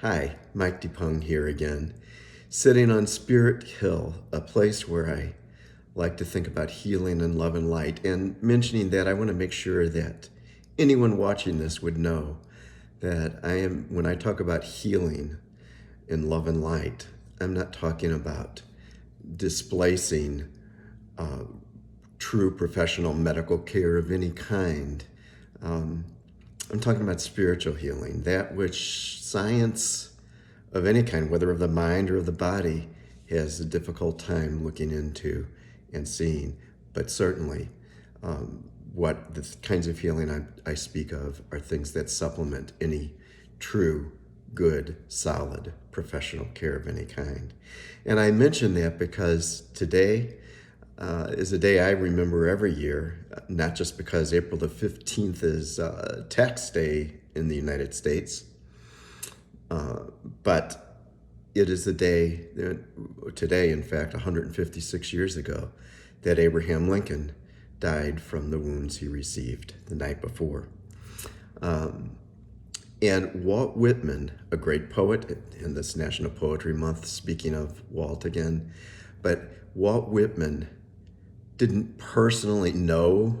Hi, Mike DePung here again, sitting on Spirit Hill, a place where I like to think about healing and love and light. And mentioning that, I want to make sure that anyone watching this would know that when I talk about healing and love and light, I'm not talking about displacing uh, true professional medical care of any kind. I'm talking about spiritual healing, that which science of any kind, whether of the mind or of the body, has a difficult time looking into and seeing. But certainly, what the kinds of healing I speak of are things that supplement any true, good, solid professional care of any kind. And I mention that because today is a day I remember every year, not just because April the 15th is tax day in the United States, but it is the day, today, in fact, 156 years ago, that Abraham Lincoln died from the wounds he received the night before. And Walt Whitman, a great poet in this National Poetry Month, speaking of Walt again, but Walt Whitman didn't personally know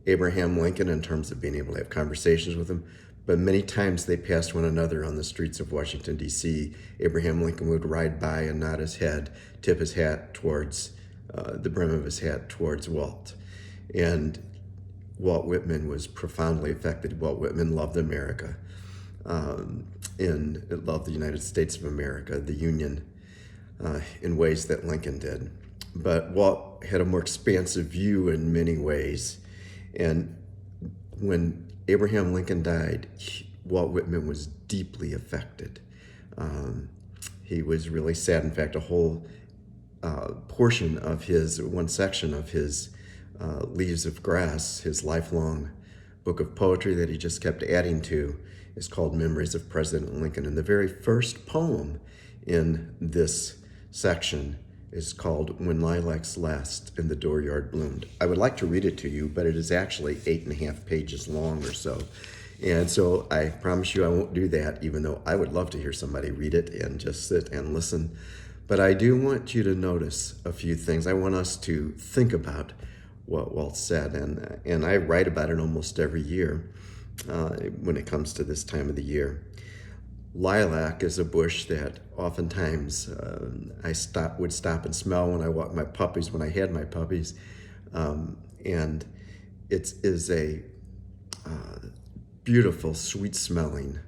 Abraham Lincoln in terms of being able to have conversations with him, but many times they passed one another on the streets of Washington, D.C. Abraham Lincoln would ride by and nod his head, tip his hat towards, the brim of his hat towards Walt. And Walt Whitman was profoundly affected. Walt Whitman loved America, and loved the United States of America, the Union, in ways that Lincoln did. But Walt had a more expansive view in many ways. And when Abraham Lincoln died, Walt Whitman was deeply affected. He was really sad. In fact, a whole portion of one section of his Leaves of Grass, his lifelong book of poetry that he just kept adding to, is called Memories of President Lincoln. And the very first poem in this section is called When Lilacs Last and the Dooryard Bloomed. I would like to read it to you, but it is actually 8.5 pages long or so. And so I promise you I won't do that, even though I would love to hear somebody read it and just sit and listen. But I do want you to notice a few things. I want us to think about what Walt said, and I write about it almost every year when it comes to this time of the year. Lilac is a bush that oftentimes I would stop and smell when I walked my puppies, when I had my puppies. And it is a beautiful, sweet-smelling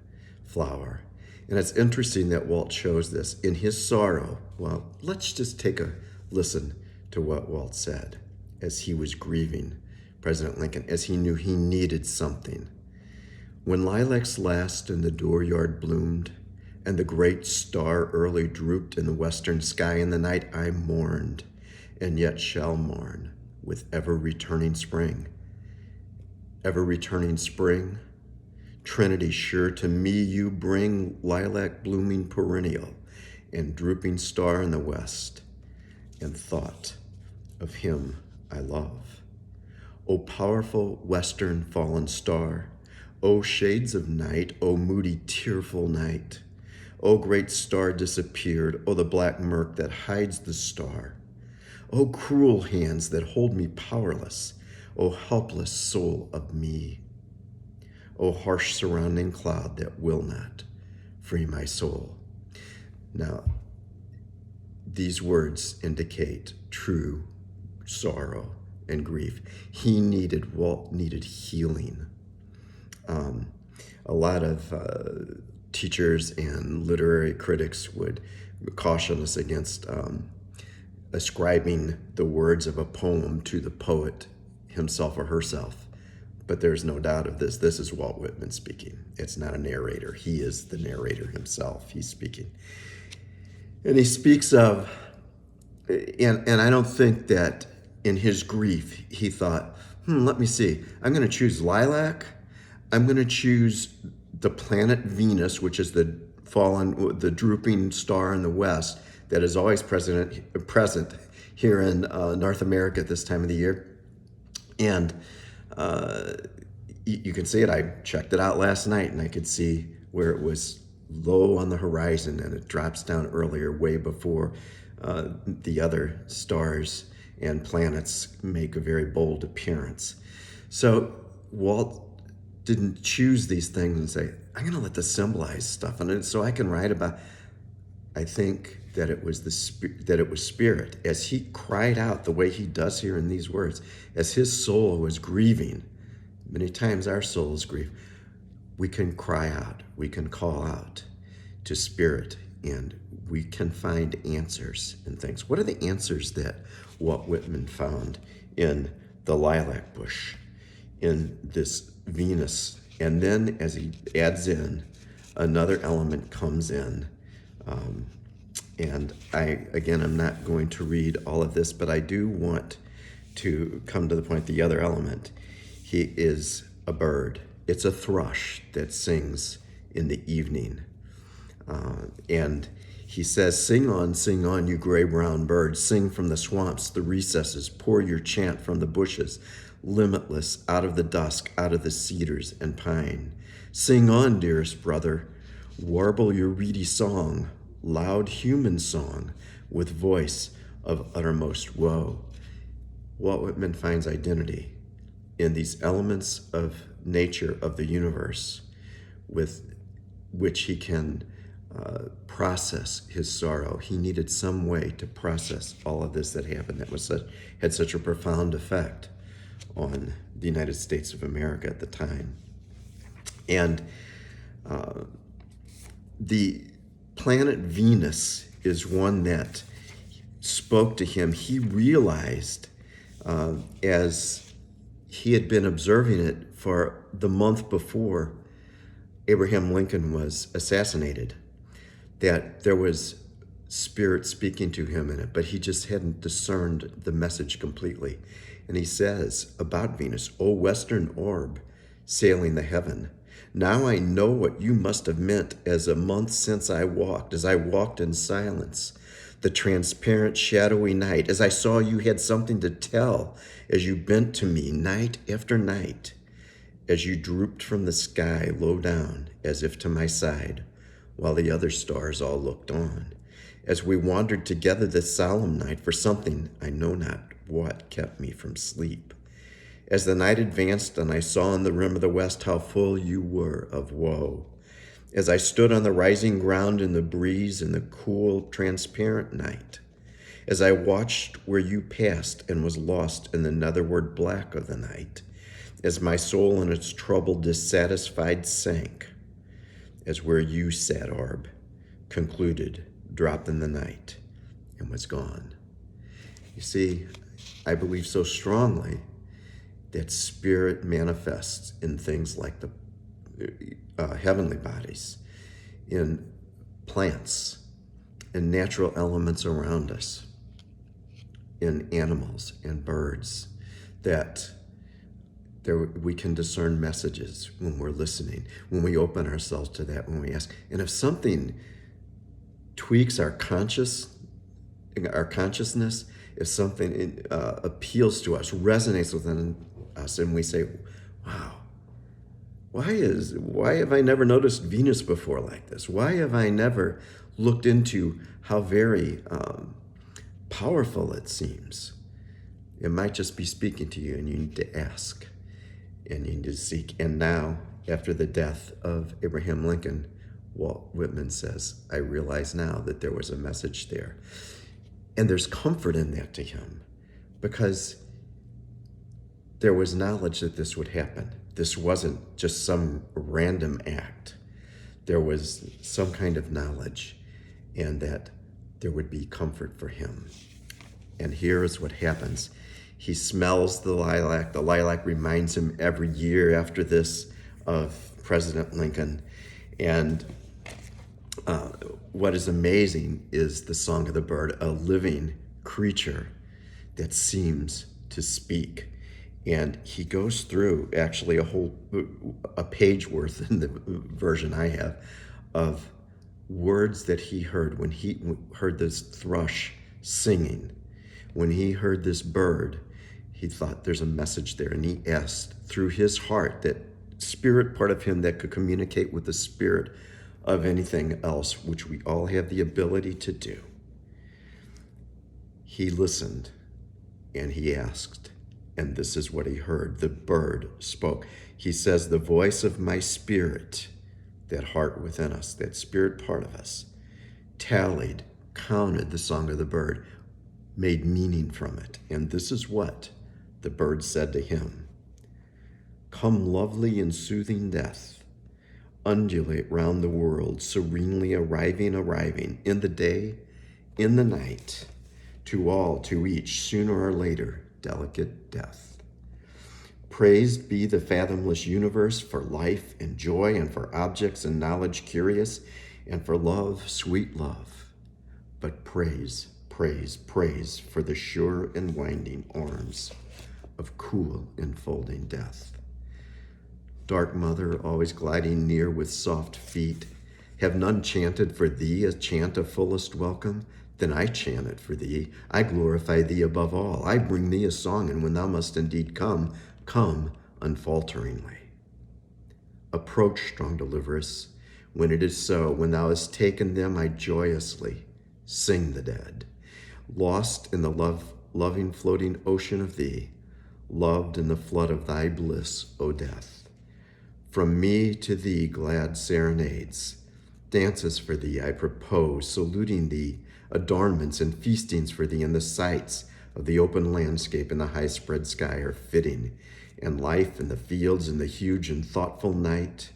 flower. And it's interesting that Walt chose this. In his sorrow, well, let's just take a listen to what Walt said as he was grieving President Lincoln, as he knew he needed something. When lilacs last and the dooryard bloomed, and the great star early drooped in the western sky in the night, I mourned, and yet shall mourn, with ever-returning spring. Ever-returning spring, Trinity sure to me you bring, lilac blooming perennial, and drooping star in the west, and thought of him I love. O powerful western fallen star, O shades of night, O moody, tearful night, O great star disappeared, O the black murk that hides the star, O cruel hands that hold me powerless, O helpless soul of me, O harsh surrounding cloud that will not free my soul. Now, these words indicate true sorrow and grief. Walt needed healing. A lot of teachers and literary critics would caution us against ascribing the words of a poem to the poet himself or herself. But there's no doubt of this. This is Walt Whitman speaking. It's not a narrator. He is the narrator himself. He's speaking. And he speaks of, and I don't think that in his grief he thought, let me see, I'm going to choose lilac. I'm going to choose the planet Venus, which is the drooping star in the west that is always present here in North America at this time of the year. And you can see it. I checked it out last night, and I could see where it was low on the horizon, and it drops down earlier, way before the other stars and planets make a very bold appearance. So Walt didn't choose these things and say, I'm going to let this symbolize stuff. And so I can write about, I think that it was spirit, as he cried out the way he does here in these words, as his soul was grieving. Many times our souls grieve. We can cry out, we can call out to spirit, and we can find answers in things. What are the answers that Walt Whitman found in the lilac bush, in this Venus? And then as he adds in, another element comes in. And I'm not going to read all of this, but I do want to come to the point, the other element. He is a bird. It's a thrush that sings in the evening. And he says, sing on, you gray-brown bird. Sing from the swamps, the recesses. Pour your chant from the bushes, limitless, out of the dusk, out of the cedars and pine. Sing on, dearest brother. Warble your reedy song, loud human song, with voice of uttermost woe. Walt Whitman finds identity in these elements of nature, of the universe, with which he can process his sorrow. He needed some way to process all of this that happened that had such a profound effect on the United States of America at the time. And the planet Venus is one that spoke to him. He realized, as he had been observing it for the month before Abraham Lincoln was assassinated, that there was spirit speaking to him in it, but he just hadn't discerned the message completely. And he says about Venus, O western orb, sailing the heaven, now I know what you must have meant as a month since as I walked in silence, the transparent shadowy night, as I saw you had something to tell, as you bent to me night after night, as you drooped from the sky low down, as if to my side, while the other stars all looked on, as we wandered together this solemn night for something, I know not what, kept me from sleep. As the night advanced and I saw in the rim of the west how full you were of woe, as I stood on the rising ground in the breeze in the cool, transparent night, as I watched where you passed and was lost in the netherward black of the night, as my soul in its trouble dissatisfied sank, as where you sat, orb, concluded, dropped in the night, and was gone. You see, I believe so strongly that spirit manifests in things like the heavenly bodies, in plants, in natural elements around us, in animals and birds, that we can discern messages when we're listening, when we open ourselves to that, when we ask. And if something tweaks our consciousness, if something appeals to us, resonates within us, and we say, wow, why have I never noticed Venus before like this? Why have I never looked into how very powerful it seems? It might just be speaking to you, and you need to ask, and you need to seek. And now, after the death of Abraham Lincoln, Walt Whitman says, I realize now that there was a message there. And there's comfort in that to him, because there was knowledge that this would happen. This wasn't just some random act. There was some kind of knowledge, and that there would be comfort for him. And here is what happens. He smells the lilac. The lilac reminds him every year after this of President Lincoln. And what is amazing is the song of the bird, a living creature that seems to speak. And he goes through actually a page worth in the version I have of words that he heard when he heard this thrush singing. When he heard this bird, he thought there's a message there, and he asked through his heart, that spirit part of him that could communicate with the spirit of anything else, which we all have the ability to do. He listened and he asked, and this is what he heard. The bird spoke. He says, the voice of my spirit, that heart within us, that spirit part of us, tallied, counted the song of the bird, made meaning from it. And this is what the bird said to him. Come, lovely and soothing death, undulate round the world, serenely arriving, in the day, in the night, to all, to each, sooner or later, delicate death. Praised be the fathomless universe for life and joy, and for objects and knowledge curious, and for love, sweet love. But praise, praise, praise for the sure and winding arms of cool enfolding death. Dark mother, always gliding near with soft feet, have none chanted for thee a chant of fullest welcome? Then I chant it for thee. I glorify thee above all. I bring thee a song, and when thou must indeed come, come unfalteringly. Approach, strong deliveress, when it is so. When thou hast taken them, I joyously sing the dead. Lost in the loving floating ocean of thee, loved in the flood of thy bliss, O death. From me to thee glad serenades, dances for thee I propose, saluting thee, adornments and feastings for thee, and the sights of the open landscape and the high spread sky are fitting, and life in the fields and the huge and thoughtful night,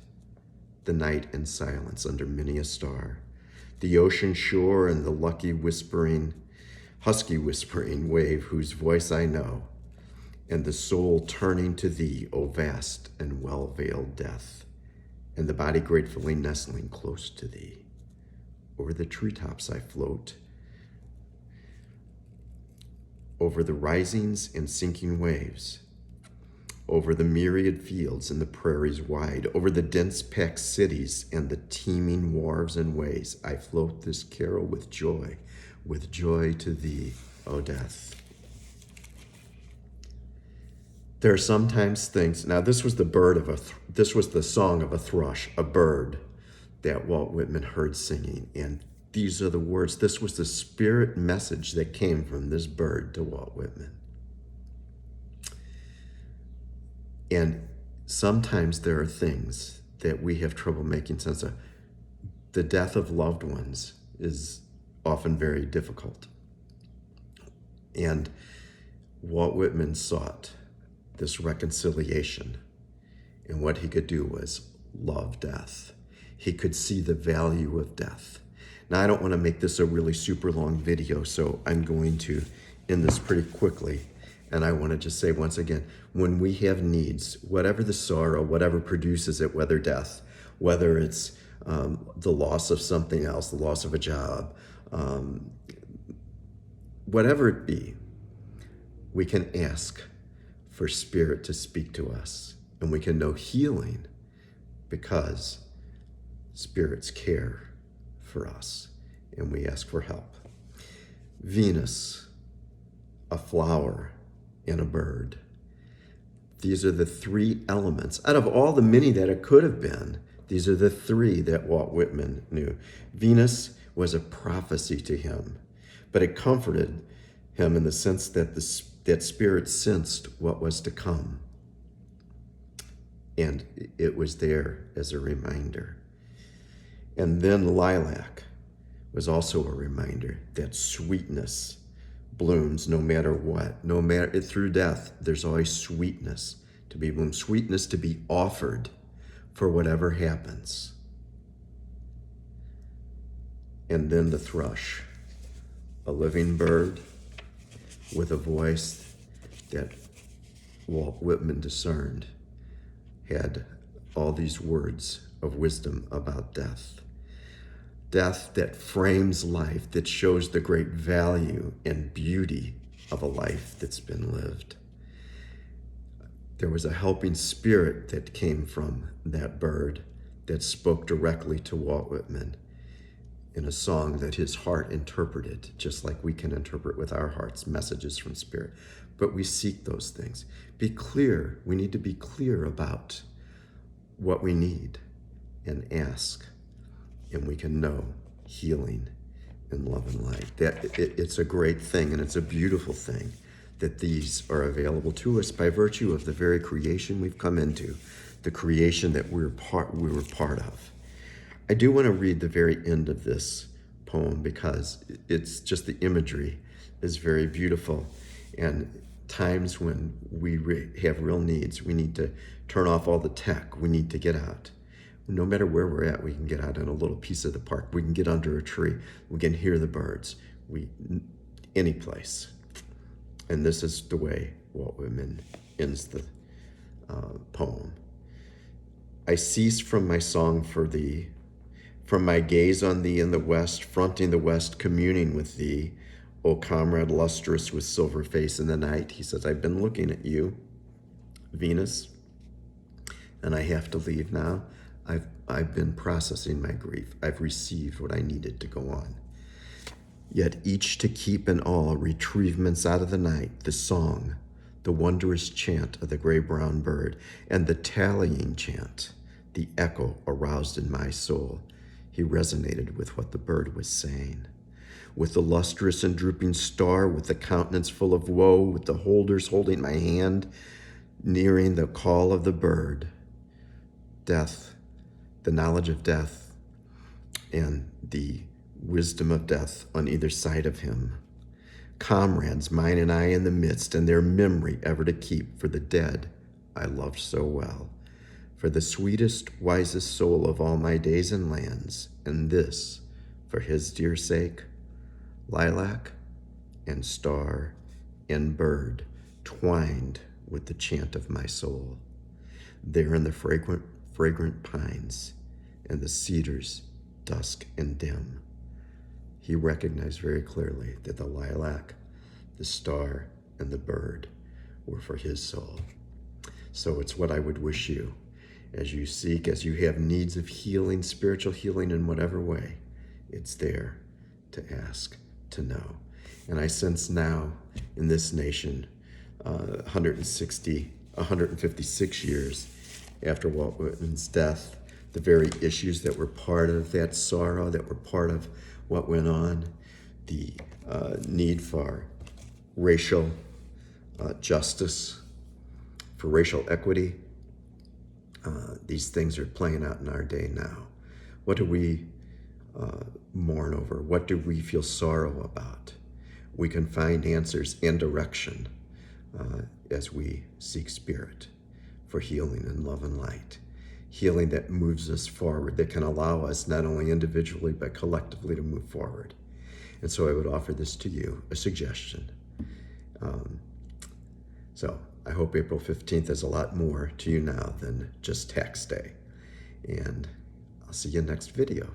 the night in silence under many a star, the ocean shore and the husky whispering wave whose voice I know, and the soul turning to thee, O vast and well-veiled death, and the body gratefully nestling close to thee. Over the treetops I float, over the risings and sinking waves, over the myriad fields and the prairies wide, over the dense packed cities and the teeming wharves and ways, I float this carol with joy to thee, O death. There are sometimes things. Now, this was the song of a thrush, a bird that Walt Whitman heard singing, and these are the words. This was the spirit message that came from this bird to Walt Whitman. And sometimes there are things that we have trouble making sense of. The death of loved ones is often very difficult. And Walt Whitman sought this reconciliation. And what he could do was love death. He could see the value of death. Now, I don't want to make this a really super long video, so I'm going to end this pretty quickly. And I want to just say once again, when we have needs, whatever the sorrow, whatever produces it, whether death, whether it's the loss of something else, the loss of a job, whatever it be, we can ask for Spirit to speak to us. And we can know healing because Spirit's care for us, and we ask for help. Venus, a flower, and a bird. These are the three elements. Out of all the many that it could have been, these are the three that Walt Whitman knew. Venus was a prophecy to him, but it comforted him in the sense that that Spirit sensed what was to come. And it was there as a reminder. And then lilac was also a reminder that sweetness blooms no matter what. No matter, through death, there's always sweetness to be bloomed, sweetness to be offered for whatever happens. And then the thrush, a living bird with a voice that Walt Whitman discerned had all these words of wisdom about death. Death that frames life, that shows the great value and beauty of a life that's been lived. There was a helping spirit that came from that bird that spoke directly to Walt Whitman in a song that his heart interpreted, just like we can interpret with our hearts messages from Spirit. But we seek those things. Be clear. We need to be clear about what we need and ask. and we can know healing and love and light. It's a great thing, and it's a beautiful thing that these are available to us by virtue of the very creation we've come into, the creation that we were part of. I do want to read the very end of this poem because it's just the imagery is very beautiful. And times when we have real needs, we need to turn off all the tech. We need to get out. No matter where we're at, we can get out in a little piece of the park. We can get under a tree. We can hear the birds. Any place. And this is the way Walt Whitman ends the poem. I cease from my song for thee, from my gaze on thee in the west, fronting the west, communing with thee, O comrade lustrous with silver face in the night. He says, I've been looking at you, Venus, and I have to leave now. I've been processing my grief. I've received what I needed to go on. Yet each to keep and all retrievements out of the night, the song, the wondrous chant of the gray-brown bird, and the tallying chant, the echo aroused in my soul. He resonated with what the bird was saying. With the lustrous and drooping star, with the countenance full of woe, with the holders holding my hand, nearing the call of the bird, death, the knowledge of death, and the wisdom of death on either side of him. Comrades, mine and I in the midst, and their memory ever to keep for the dead I loved so well, for the sweetest, wisest soul of all my days and lands, and this, for his dear sake, lilac and star and bird twined with the chant of my soul. There in the fragrant pines and the cedars dusk and dim, he recognized very clearly that the lilac, the star, and the bird were for his soul. So it's what I would wish you as you seek, as you have needs of healing, spiritual healing in whatever way, it's there to ask, to know. And I sense now in this nation, 156 years after Walt Whitman's death, the very issues that were part of that sorrow, that were part of what went on, the need for racial justice, for racial equity, these things are playing out in our day now. What do we mourn over? What do we feel sorrow about? We can find answers and direction as we seek spirit for healing and love and light. Healing that moves us forward, that can allow us not only individually but collectively to move forward. And so I would offer this to you, a suggestion. So I hope April 15th is a lot more to you now than just tax day. And I'll see you next video.